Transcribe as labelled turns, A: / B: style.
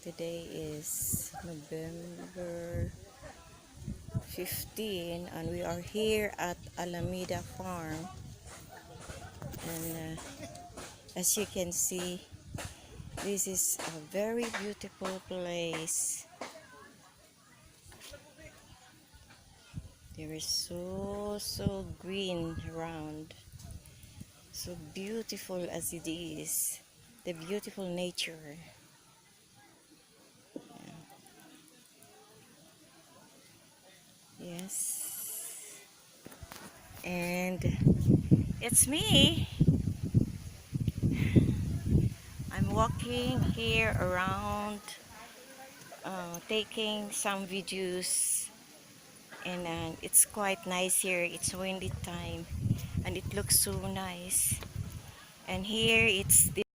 A: Today is November 15 and we are here at Almeda Farm, and as you can see, this is a very beautiful place. There is so green around, so beautiful as it is, the beautiful nature. Yes, and it's me. I'm walking here around, taking some videos, and it's quite nice here. It's windy time, and it looks so nice. And here it's